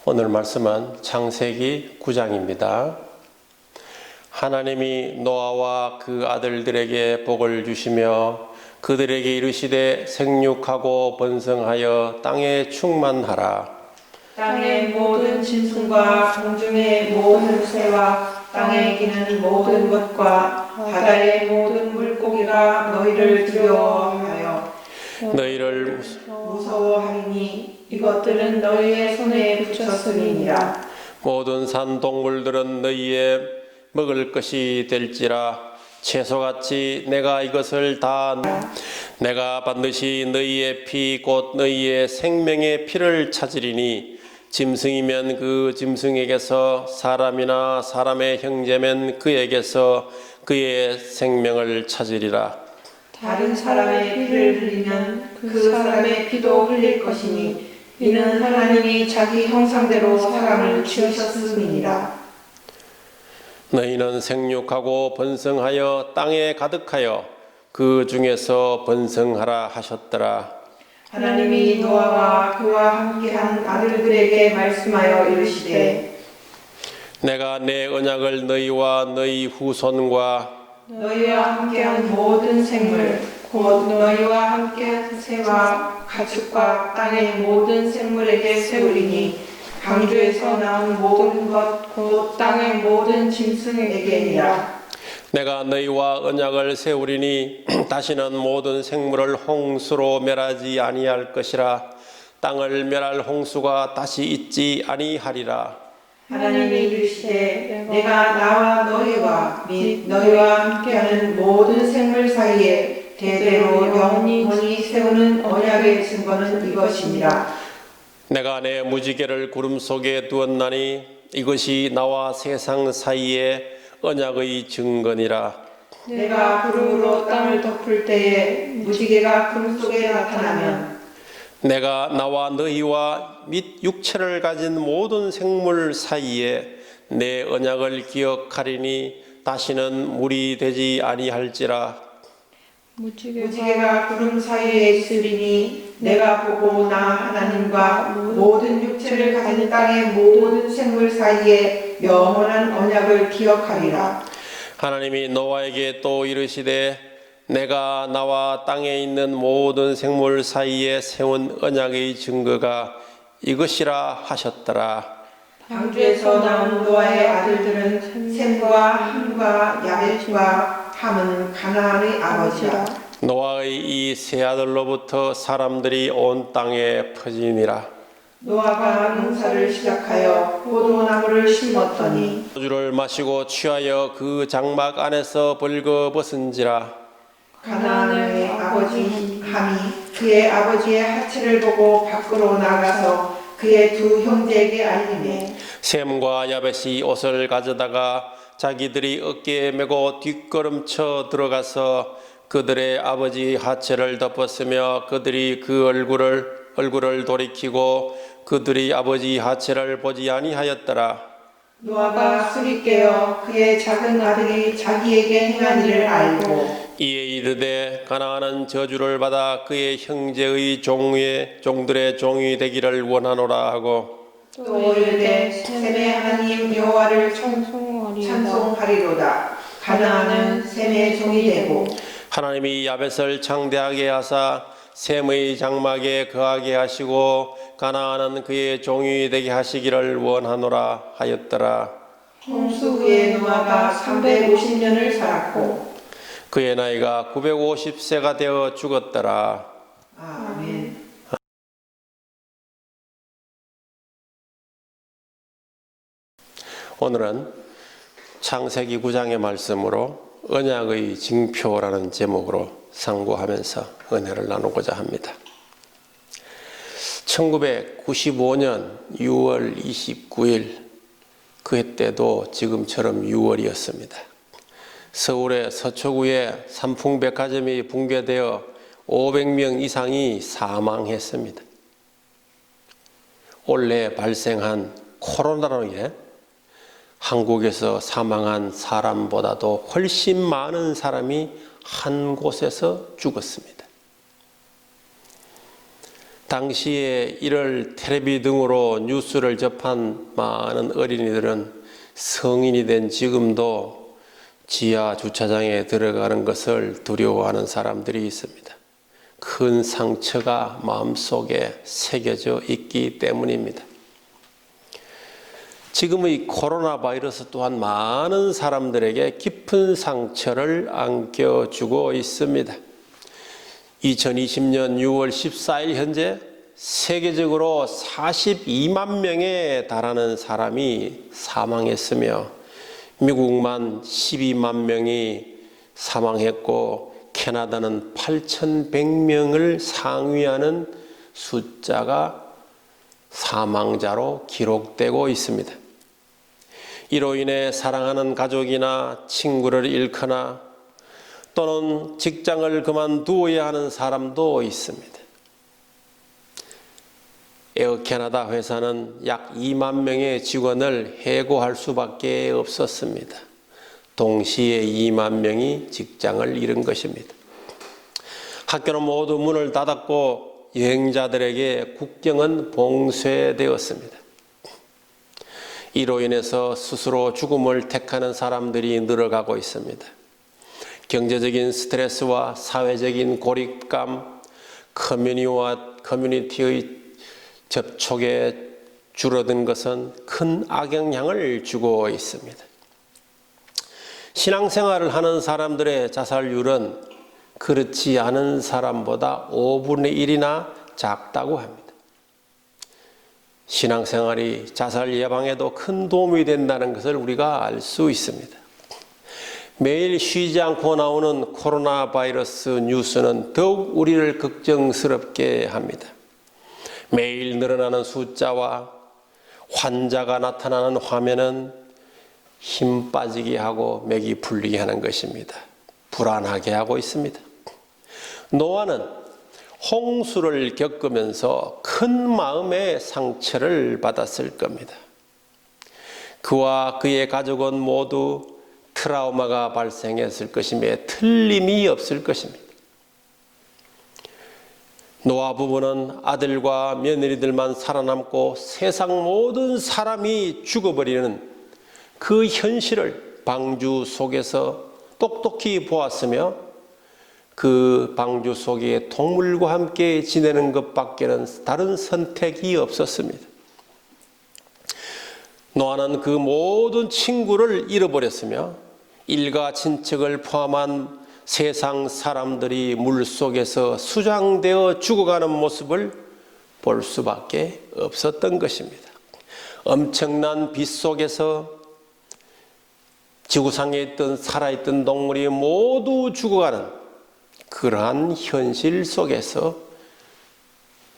오늘 말씀은 창세기 9장입니다. 하나님이 노아와 그 아들들에게 복을 주시며 그들에게 이르시되 생육하고 번성하여 땅에 충만하라. 땅의 모든 짐승과 공중의 모든 새와 땅에 기는 모든 것과 바다의 모든 물고기가 너희를 두려워하여 너희를 무서워하리니 이것들은 너희의 손에 붙였음이니라. 모든 산 동물들은 너희의 먹을 것이 될지라. 채소같이 내가 이것을 다 내가 반드시 너희의 피 곧 너희의 생명의 피를 찾으리니 짐승이면 그 짐승에게서 사람이나 사람의 형제면 그에게서 그의 생명을 찾으리라. 다른 사람의 피를 흘리면 그 사람의 피도 흘릴 것이니 이는 하나님이 자기 형상대로 사람을 지으셨음이니라. 너희는 생육하고 번성하여 땅에 가득하여 그 중에서 번성하라 하셨더라. 하나님이 노아와 그와 함께한 아들들에게 말씀하여 이르시되 내가 내 언약을 너희와 너희 후손과 너희와 함께한 모든 생물 곧 너희와 함께한 새와 가축과 땅의 모든 생물에게 세우리니 강주에서 나온 모든 것 곧 땅의 모든 짐승에게니라. 내가 너희와 언약을 세우리니 다시는 모든 생물을 홍수로 멸하지 아니할 것이라. 땅을 멸할 홍수가 다시 있지 아니하리라. 하나님이 이르시되 내가 나와 너희와 및 너희와 함께하는 모든 생물 사이에 대대로 영원히 세우는 언약의 증거는 이것이니라. 내가 내 무지개를 구름 속에 두었나니 이것이 나와 세상 사이에 언약의 증거니라. 내가 구름으로 땅을 덮을 때에 무지개가 구름 속에 나타나면 내가 나와 너희와 및 육체를 가진 모든 생물 사이에 내 언약을 기억하리니 다시는 물이 되지 아니할지라. 무지개가 구름 사이에 있으리니 내가 보고 나 하나님과 모든 육체를 가진 땅의 모든 생물 사이에 영원한 언약을 기억하리라. 하나님이 노아에게 또 이르시되 내가 나와 땅에 있는 모든 생물 사이에 세운 언약의 증거가 이것이라 하셨더라. 방주에서 나온 노아의 아들들은 셈과 함과 야벳과 함은 가나안의 아버지라. 노아의 이 세 아들로부터 사람들이 온 땅에 퍼지니라. 노아가 농사를 시작하여 포도나무를 심었더니 소주를 마시고 취하여 그 장막 안에서 벌거벗은지라. 가나안의 아버지 함이 그의 아버지의 하체를 보고 밖으로 나가서 그의 두 형제에게 알리매 셈과 야벳이 옷을 가져다가 자기들이 어깨에 메고 뒷걸음쳐 들어가서 그들의 아버지 하체를 덮었으며 그들이 그 얼굴을 돌이키고 그들이 아버지 하체를 보지 아니하였더라. 노아가 술이 깨어 그의 작은 아들이 자기에게 행한 일을 알고 이에 이르되 가나안은 저주를 받아 그의 형제의 종들의 종이 되기를 원하노라 하고 또 이르되 셈의 하나님 여호와를 찬송하리로다. 가나안은 셈의 종이 되고 하나님이 야벳을 창대하게 하사 셈의 장막에 거하게 하시고 가나안은 그의 종이 되게 하시기를 원하노라 하였더라. 홍수 후에 노아가 350년을 살았고 그의 나이가 950세가 되어 죽었더라. 아멘. 오늘은 창세기 9장의 말씀으로 언약의 징표라는 제목으로 상고하면서 은혜를 나누고자 합니다. 1995년 6월 29일 그때도 지금처럼 6월이었습니다. 서울의 서초구에 삼풍백화점이 붕괴되어 500명 이상이 사망했습니다. 올해 발생한 코로나로 인해 한국에서 사망한 사람보다도 훨씬 많은 사람이 한 곳에서 죽었습니다. 당시에 이를 텔레비 등으로 뉴스를 접한 많은 어린이들은 성인이 된 지금도 지하 주차장에 들어가는 것을 두려워하는 사람들이 있습니다. 큰 상처가 마음속에 새겨져 있기 때문입니다. 지금의 코로나 바이러스 또한 많은 사람들에게 깊은 상처를 안겨주고 있습니다. 2020년 6월 14일 현재 세계적으로 42만 명에 달하는 사람이 사망했으며 미국만 12만 명이 사망했고 캐나다는 8,100명을 상회하는 숫자가 사망자로 기록되고 있습니다. 이로 인해 사랑하는 가족이나 친구를 잃거나 또는 직장을 그만두어야 하는 사람도 있습니다. 에어 캐나다 회사는 약 2만 명의 직원을 해고할 수밖에 없었습니다. 동시에 2만 명이 직장을 잃은 것입니다. 학교는 모두 문을 닫았고 여행자들에게 국경은 봉쇄되었습니다. 이로 인해서 스스로 죽음을 택하는 사람들이 늘어가고 있습니다. 경제적인 스트레스와 사회적인 고립감, 커뮤니티의 접촉에 줄어든 것은 큰 악영향을 주고 있습니다. 신앙생활을 하는 사람들의 자살률은 그렇지 않은 사람보다 5분의 1이나 작다고 합니다. 신앙생활이 자살 예방에도 큰 도움이 된다는 것을 우리가 알 수 있습니다. 매일 쉬지 않고 나오는 코로나 바이러스 뉴스는 더욱 우리를 걱정스럽게 합니다. 매일 늘어나는 숫자와 환자가 나타나는 화면은 힘 빠지게 하고 맥이 풀리게 하는 것입니다. 불안하게 하고 있습니다. 노아는 홍수를 겪으면서 큰 마음의 상처를 받았을 겁니다. 그와 그의 가족은 모두 트라우마가 발생했을 것임에 틀림이 없을 것입니다. 노아 부부는 아들과 며느리들만 살아남고 세상 모든 사람이 죽어버리는 그 현실을 방주 속에서 똑똑히 보았으며 그 방주 속에 동물과 함께 지내는 것밖에는 다른 선택이 없었습니다. 노아는 그 모든 친구를 잃어버렸으며 일가 친척을 포함한 세상 사람들이 물속에서 수장되어 죽어가는 모습을 볼 수밖에 없었던 것입니다. 엄청난 빗속에서 지구상에 있던 살아있던 동물이 모두 죽어가는 그러한 현실 속에서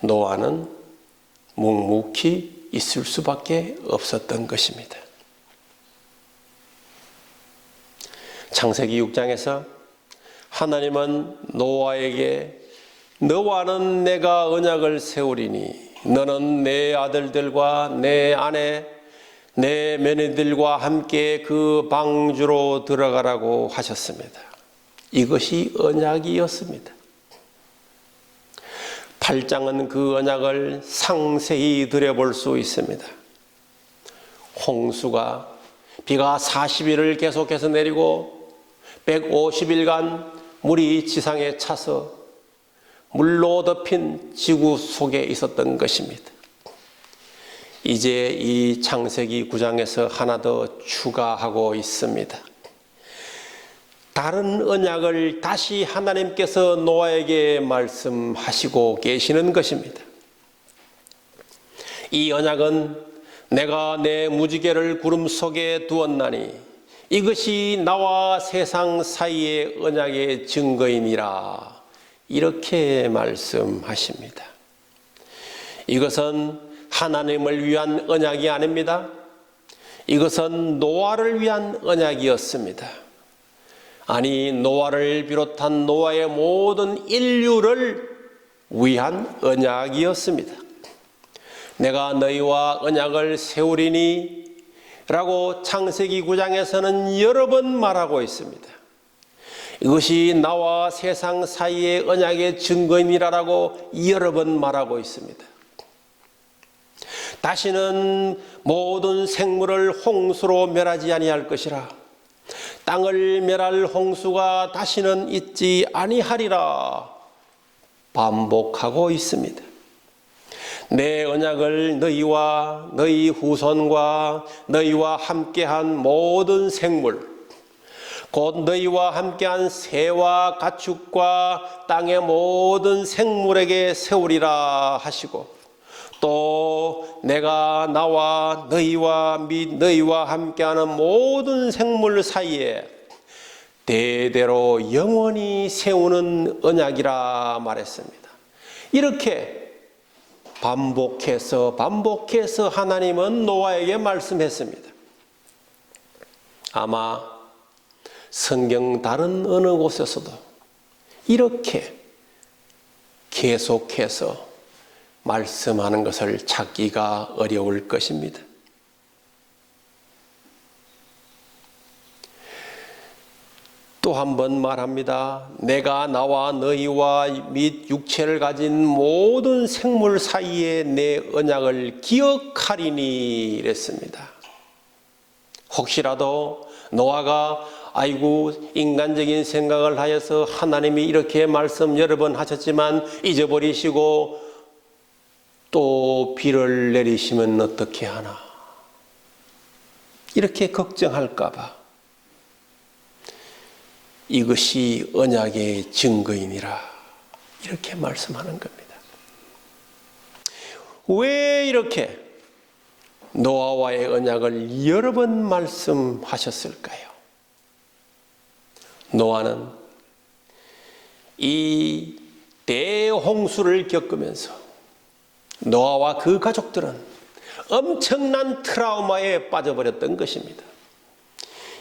노아는 묵묵히 있을 수밖에 없었던 것입니다. 창세기 6장에서 하나님은 노아에게 너와는 내가 언약을 세우리니 너는 내 아들들과 내 아내 내 며느리들과 함께 그 방주로 들어가라고 하셨습니다. 이것이 언약이었습니다. 8장은 그 언약을 상세히 들여볼 수 있습니다. 홍수가 비가 40일을 계속해서 내리고 150일간 물이 지상에 차서 물로 덮인 지구 속에 있었던 것입니다. 이제 이 창세기 9장에서 하나 더 추가하고 있습니다. 다른 언약을 다시 하나님께서 노아에게 말씀하시고 계시는 것입니다. 이 언약은 내가 내 무지개를 구름 속에 두었나니 이것이 나와 세상 사이의 언약의 증거이니라. 이렇게 말씀하십니다. 이것은 하나님을 위한 언약이 아닙니다. 이것은 노아를 위한 언약이었습니다. 아니, 노아를 비롯한 노아의 모든 인류를 위한 언약이었습니다. 내가 너희와 언약을 세우리니 라고 창세기 9장에서는 여러 번 말하고 있습니다. 이것이 나와 세상 사이의 언약의 증거인이라고 여러 번 말하고 있습니다. 다시는 모든 생물을 홍수로 멸하지 아니할 것이라. 땅을 멸할 홍수가 다시는 있지 아니하리라 반복하고 있습니다. 내 언약을 너희와 너희 후손과 너희와 함께한 모든 생물, 곧 너희와 함께한 새와 가축과 땅의 모든 생물에게 세우리라 하시고, 또 내가 나와 너희와 및 너희와 함께하는 모든 생물 사이에 대대로 영원히 세우는 언약이라 말했습니다. 이렇게 반복해서 하나님은 노아에게 말씀했습니다. 아마 성경 다른 어느 곳에서도 이렇게 계속해서 말씀하는 것을 찾기가 어려울 것입니다. 또 한 번 말합니다. 내가 나와 너희와 및 육체를 가진 모든 생물 사이에 내 언약을 기억하리니 이랬습니다. 혹시라도 노아가 아이고 인간적인 생각을 하여서 하나님이 이렇게 말씀 여러 번 하셨지만 잊어버리시고 또 비를 내리시면 어떻게 하나 이렇게 걱정할까 봐 이것이 언약의 증거이니라 이렇게 말씀하는 겁니다. 왜 이렇게 노아와의 언약을 여러 번 말씀하셨을까요? 노아는 이 대홍수를 겪으면서 노아와 그 가족들은 엄청난 트라우마에 빠져버렸던 것입니다.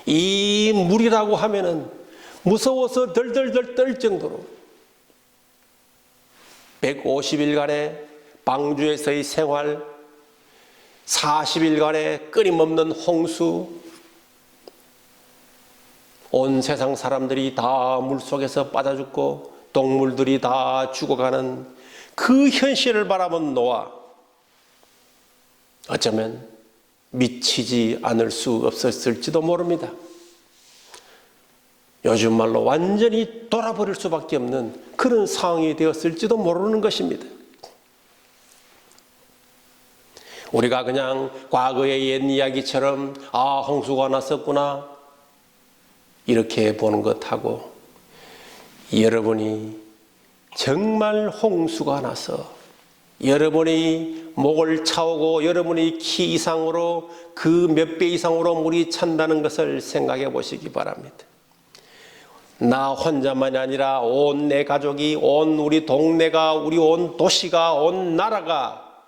이 물이라고 하면은 무서워서 덜덜덜 떨 정도로 150일간의 방주에서의 생활, 40일간의 끊임없는 홍수, 온 세상 사람들이 다 물속에서 빠져 죽고 동물들이 다 죽어가는 그 현실을 바라본 노아, 어쩌면 미치지 않을 수 없었을지도 모릅니다. 요즘 말로 완전히 돌아버릴 수밖에 없는 그런 상황이 되었을지도 모르는 것입니다. 우리가 그냥 과거의 옛 이야기처럼 홍수가 났었구나 이렇게 보는 것하고, 여러분이 정말 홍수가 나서 여러분의 목을 차오고 여러분의 키 이상으로 그 몇 배 이상으로 물이 찬다는 것을 생각해 보시기 바랍니다. 나 혼자만이 아니라 온 내 가족이, 온 우리 동네가, 우리 온 도시가, 온 나라가,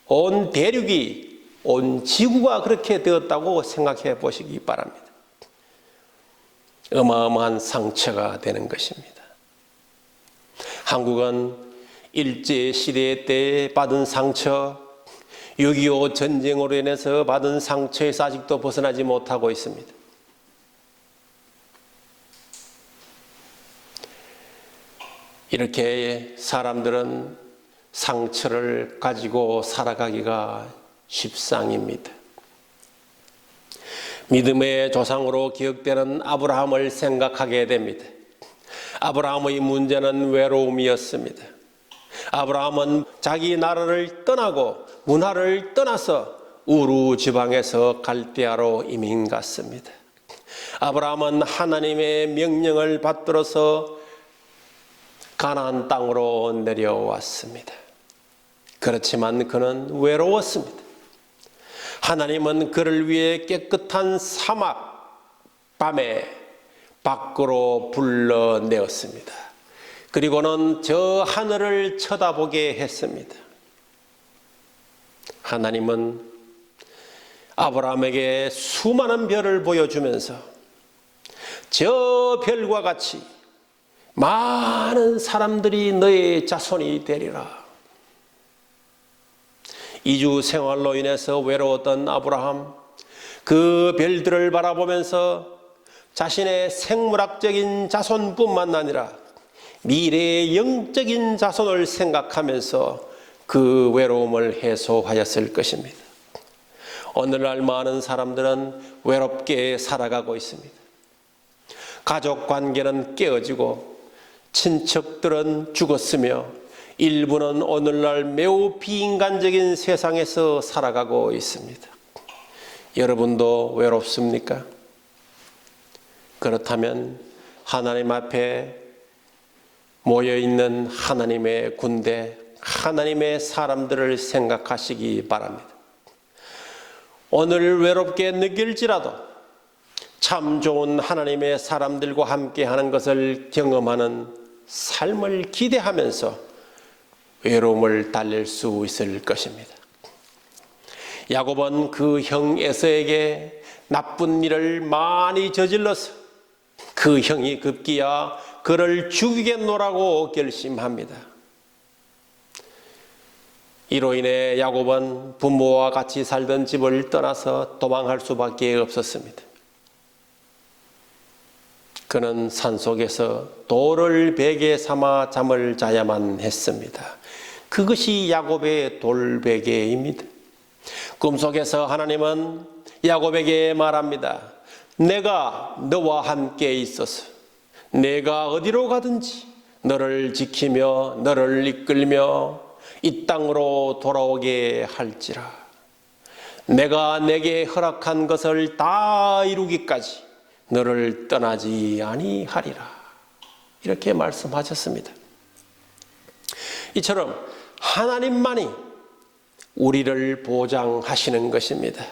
온 대륙이, 온 지구가 그렇게 되었다고 생각해 보시기 바랍니다. 어마어마한 상처가 되는 것입니다. 한국은 일제시대 때 받은 상처, 6.25 전쟁으로 인해서 받은 상처에서 아직도 벗어나지 못하고 있습니다. 이렇게 사람들은 상처를 가지고 살아가기가 십상입니다. 믿음의 조상으로 기억되는 아브라함을 생각하게 됩니다. 아브라함의 문제는 외로움이었습니다. 아브라함은 자기 나라를 떠나고 문화를 떠나서 우루 지방에서 갈대아로 이민 갔습니다. 아브라함은 하나님의 명령을 받들어서 가나안 땅으로 내려왔습니다. 그렇지만 그는 외로웠습니다. 하나님은 그를 위해 깨끗한 사막 밤에 밖으로 불러내었습니다. 그리고는 저 하늘을 쳐다보게 했습니다. 하나님은 아브라함에게 수많은 별을 보여주면서 저 별과 같이 많은 사람들이 너의 자손이 되리라. 이주 생활로 인해서 외로웠던 아브라함, 그 별들을 바라보면서 자신의 생물학적인 자손뿐만 아니라 미래의 영적인 자손을 생각하면서 그 외로움을 해소하였을 것입니다. 오늘날 많은 사람들은 외롭게 살아가고 있습니다. 가족 관계는 깨어지고 친척들은 죽었으며 일부는 오늘날 매우 비인간적인 세상에서 살아가고 있습니다. 여러분도 외롭습니까? 그렇다면 하나님 앞에 모여있는 하나님의 군대, 하나님의 사람들을 생각하시기 바랍니다. 오늘 외롭게 느낄지라도 참 좋은 하나님의 사람들과 함께하는 것을 경험하는 삶을 기대하면서 외로움을 달랠 수 있을 것입니다. 야곱은 그 형 에서에게 나쁜 일을 많이 저질러서 그 형이 급기야 그를 죽이겠노라고 결심합니다. 이로 인해 야곱은 부모와 같이 살던 집을 떠나서 도망할 수밖에 없었습니다. 그는 산속에서 돌을 베개 삼아 잠을 자야만 했습니다. 그것이 야곱의 돌베개입니다. 꿈속에서 하나님은 야곱에게 말합니다. 내가 너와 함께 있어서 내가 어디로 가든지 너를 지키며 너를 이끌며 이 땅으로 돌아오게 할지라. 내가 내게 허락한 것을 다 이루기까지 너를 떠나지 아니하리라. 이렇게 말씀하셨습니다. 이처럼 하나님만이 우리를 보장하시는 것입니다.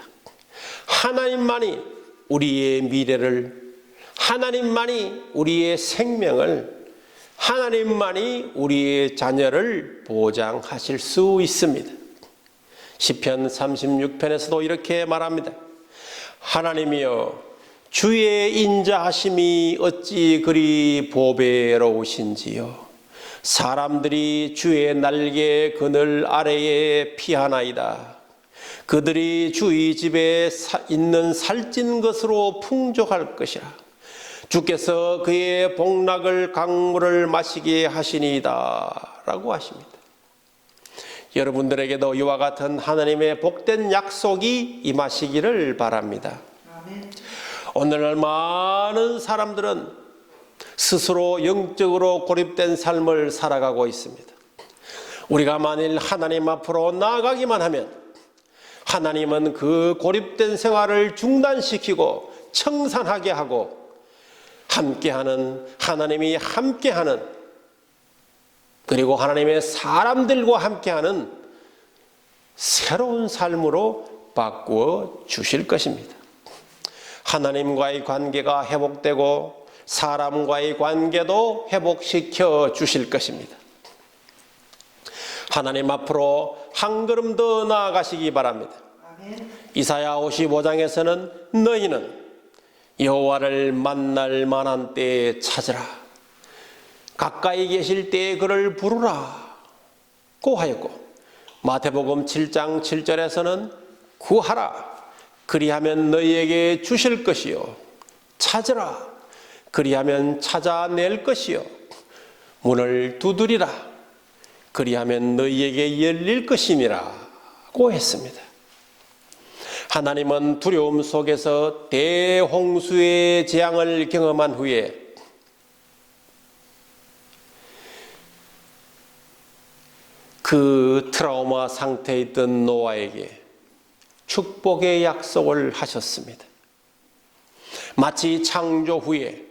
하나님만이 우리의 미래를, 하나님만이 우리의 생명을, 하나님만이 우리의 자녀를 보장하실 수 있습니다. 시편 36편에서도 이렇게 말합니다. 하나님이여 주의 인자하심이 어찌 그리 보배로우신지요. 사람들이 주의 날개 그늘 아래에 피하나이다. 그들이 주의 집에 있는 살찐 것으로 풍족할 것이라. 주께서 그의 복락을 강물을 마시게 하시니이다 라고 하십니다. 여러분들에게도 이와 같은 하나님의 복된 약속이 임하시기를 바랍니다. 아멘. 오늘날 많은 사람들은 스스로 영적으로 고립된 삶을 살아가고 있습니다. 우리가 만일 하나님 앞으로 나아가기만 하면 하나님은 그 고립된 생활을 중단시키고 청산하게 하고 함께하는, 하나님이 함께하는, 그리고 하나님의 사람들과 함께하는 새로운 삶으로 바꾸어 주실 것입니다. 하나님과의 관계가 회복되고 사람과의 관계도 회복시켜 주실 것입니다. 하나님 앞으로 한 걸음 더 나아가시기 바랍니다. 아멘. 이사야 55장에서는 너희는 여호와를 만날 만한 때에 찾으라. 가까이 계실 때에 그를 부르라 고 하였고, 마태복음 7장 7절에서는 구하라. 그리하면 너희에게 주실 것이요. 찾으라. 그리하면 찾아낼 것이요. 문을 두드리라. 그리하면 너희에게 열릴 것임이라고 했습니다. 하나님은 두려움 속에서 대홍수의 재앙을 경험한 후에 그 트라우마 상태에 있던 노아에게 축복의 약속을 하셨습니다. 마치 창조 후에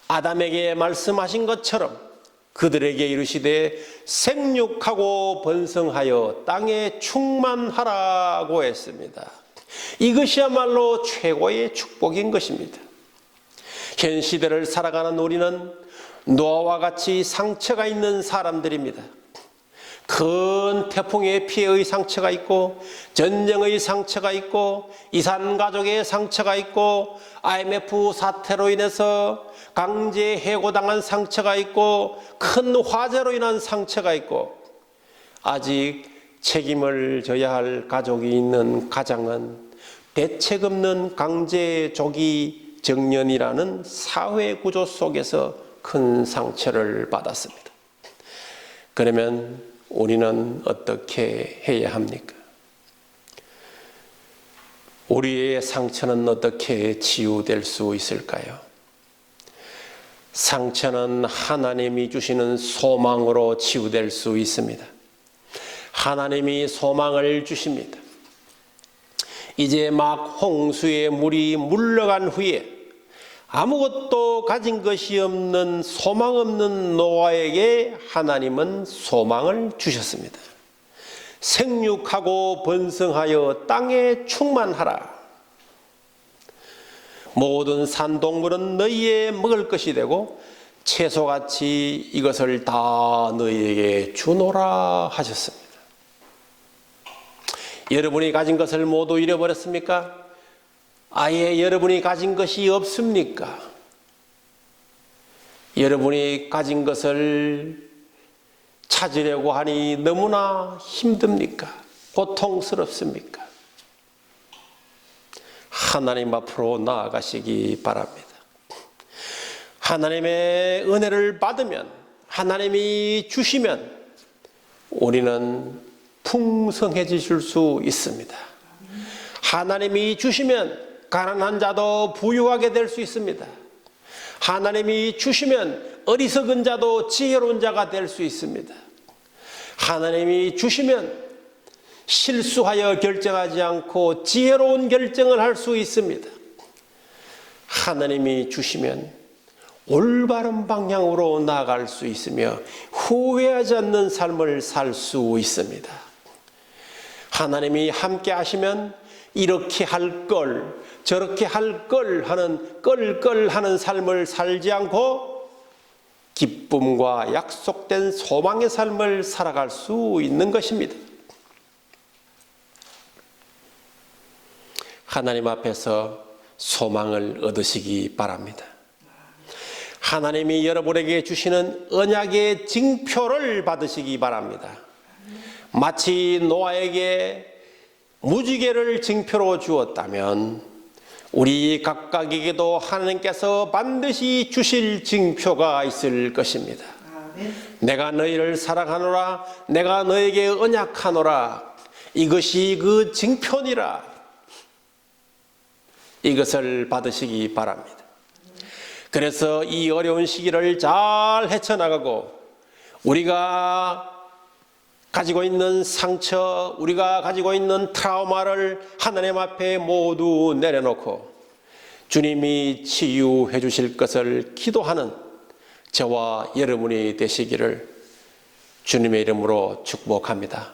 아담에게 말씀하신 것처럼 그들에게 이르시되 생육하고 번성하여 땅에 충만하라고 했습니다. 이것이야말로 최고의 축복인 것입니다. 현 시대를 살아가는 우리는 노아와 같이 상처가 있는 사람들입니다. 큰 태풍의 피해의 상처가 있고, 전쟁의 상처가 있고, 이산 가족의 상처가 있고, IMF 사태로 인해서 강제 해고당한 상처가 있고, 큰 화재로 인한 상처가 있고, 아직 책임을 져야 할 가족이 있는 가장은 대책 없는 강제족이 정년이라는 사회 구조 속에서 큰 상처를 받았습니다. 그러면 우리는 어떻게 해야 합니까? 우리의 상처는 어떻게 치유될 수 있을까요? 상처는 하나님이 주시는 소망으로 치유될 수 있습니다. 하나님이 소망을 주십니다. 이제 막 홍수의 물이 물러간 후에 아무것도 가진 것이 없는 소망 없는 노아에게 하나님은 소망을 주셨습니다. 생육하고 번성하여 땅에 충만하라. 모든 산동물은 너희의 먹을 것이 되고 채소같이 이것을 다 너희에게 주노라 하셨습니다. 여러분이 가진 것을 모두 잃어버렸습니까? 아예 여러분이 가진 것이 없습니까? 여러분이 가진 것을 찾으려고 하니 너무나 힘듭니까? 고통스럽습니까? 하나님 앞으로 나아가시기 바랍니다. 하나님의 은혜를 받으면, 하나님이 주시면 우리는 풍성해지실 수 있습니다. 하나님이 주시면 가난한 자도 부유하게 될 수 있습니다. 하나님이 주시면 어리석은 자도 지혜로운 자가 될 수 있습니다. 하나님이 주시면 실수하여 결정하지 않고 지혜로운 결정을 할 수 있습니다. 하나님이 주시면 올바른 방향으로 나아갈 수 있으며 후회하지 않는 삶을 살 수 있습니다. 하나님이 함께 하시면 이렇게 할 걸, 저렇게 할 걸 하는 껄껄하는 삶을 살지 않고 기쁨과 약속된 소망의 삶을 살아갈 수 있는 것입니다. 하나님 앞에서 소망을 얻으시기 바랍니다. 하나님이 여러분에게 주시는 언약의 징표를 받으시기 바랍니다. 마치 노아에게 무지개를 징표로 주었다면 우리 각각에게도 하나님께서 반드시 주실 징표가 있을 것입니다. 내가 너희를 사랑하노라, 내가 너에게 언약하노라, 이것이 그 징표니라. 이것을 받으시기 바랍니다. 그래서 이 어려운 시기를 잘 헤쳐나가고 우리가 가지고 있는 상처, 우리가 가지고 있는 트라우마를 하나님 앞에 모두 내려놓고 주님이 치유해 주실 것을 기도하는 저와 여러분이 되시기를 주님의 이름으로 축복합니다.